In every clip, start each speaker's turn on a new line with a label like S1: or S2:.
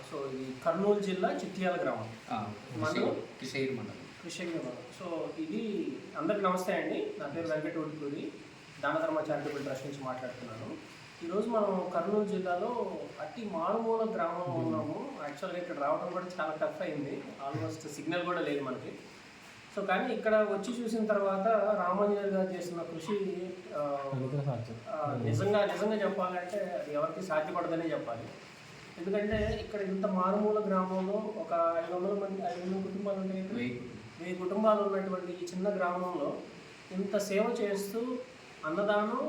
S1: So ఇది కర్నూలు జిల్లా చిట్యాల గ్రామం మండలం
S2: కృష్ణగిరి మండలం.
S1: సో ఇది అందరికి నమస్తే అండి. నా పేరు వెంకట ఉడిపూరి, దానధర్మ చారిటబుల్ ట్రస్ట్ నుంచి మాట్లాడుతున్నాను. ఈరోజు మనం కర్నూలు జిల్లాలో అతి మారుమూల గ్రామంలో ఉన్నాము. యాక్చువల్గా ఇక్కడ రావడం కూడా చాలా టఫ్ అయింది, ఆల్మోస్ట్ సిగ్నల్ కూడా లేదు మనకి. సో కానీ ఇక్కడ వచ్చి చూసిన తర్వాత రామాంజనేయులు గారు చేసిన కృషి నిజంగా చెప్పాలంటే అది ఎవరికి సాధ్యపడదనే చెప్పాలి. ఎందుకంటే ఇక్కడ ఇంత మారుమూల గ్రామంలో ఒక 500 కుటుంబాలు ఉన్నాయి, 1000 కుటుంబాలు ఉన్నటువంటి ఈ చిన్న గ్రామంలో ఇంత సేవ చేస్తూ అన్నదానం,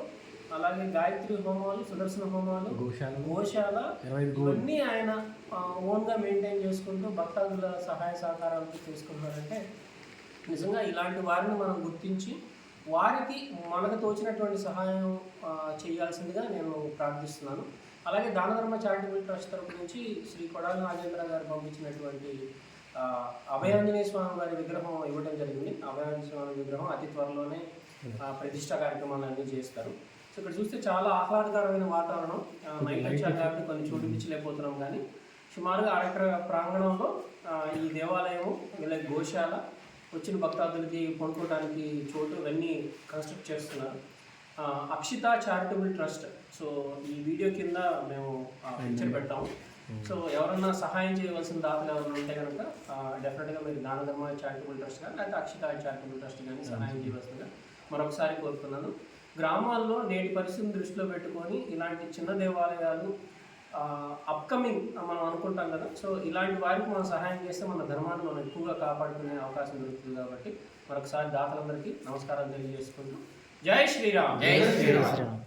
S1: అలాగే గాయత్రి హోమాలు, సుదర్శన హోమాలు, గోశాల ఇవన్నీ ఆయన ఓన్గా మెయింటైన్ చేసుకుంటూ భక్తాదుల సహాయ సహకారాలతో చేసుకుంటున్నారంటే నిజంగా ఇలాంటి వారిని మనం గుర్తించి వారికి మనకు తోచినటువంటి సహాయం చేయాల్సిందిగా నేను ప్రార్థిస్తున్నాను. అలాగే దానధర్మ చారిటబుల్ ట్రస్ట్ తరపు నుంచి శ్రీ కొడాల నాగేంద్ర గారు పంపించినటువంటి అభయాంజనేయ స్వామి వారి విగ్రహం ఇవ్వడం జరిగింది. అభయాంజనేయ స్వామి విగ్రహం అతి త్వరలోనే ప్రతిష్ఠా కార్యక్రమాలు అన్నీ చేస్తారు. సో ఇక్కడ చూస్తే చాలా ఆహ్లాదకరమైన వాతావరణం. నైట్ వచ్చాక కాబట్టి కొన్ని చూపించలేకపోతున్నాం, కానీ సుమారుగా 1 ఎకరా ప్రాంగణంలో ఈ దేవాలయం, వీళ్ళకి గోశాల, వచ్చిన భక్తాదులకి కొనుక్కోవడానికి చోటు ఇవన్నీ కన్స్ట్రక్ట్ చేస్తున్నారు. Akshita charitable trust. సో ఈ వీడియో కింద మేము పిక్చర్ పెడతాము. సో ఎవరన్నా సహాయం చేయవలసిన దాతలు ఎవరైనా ఉంటే కనుక డెఫినెట్గా మీరు దానధర్మ చారిటబుల్ ట్రస్ట్ కానీ లేకపోతే అక్షిత చారిటబుల్ ట్రస్ట్ కానీ సహాయం చేయవలసిందిగా మరొకసారి కోరుతున్నాను. గ్రామాల్లో నేటి పరిస్థితిని దృష్టిలో పెట్టుకొని ఇలాంటి చిన్న దేవాలయాలు అప్కమింగ్ మనం అనుకుంటాం కదా, సో ఇలాంటి వారికి మనం సహాయం చేస్తే మన ధర్మాన్ని మనం ఎక్కువగా కాపాడుకునే అవకాశం దొరుకుతుంది. కాబట్టి మరొకసారి దాతలందరికీ నమస్కారాలు తెలియజేసుకుంటూ జై శ్రీరామ్.
S2: జై శ్రీరామ్.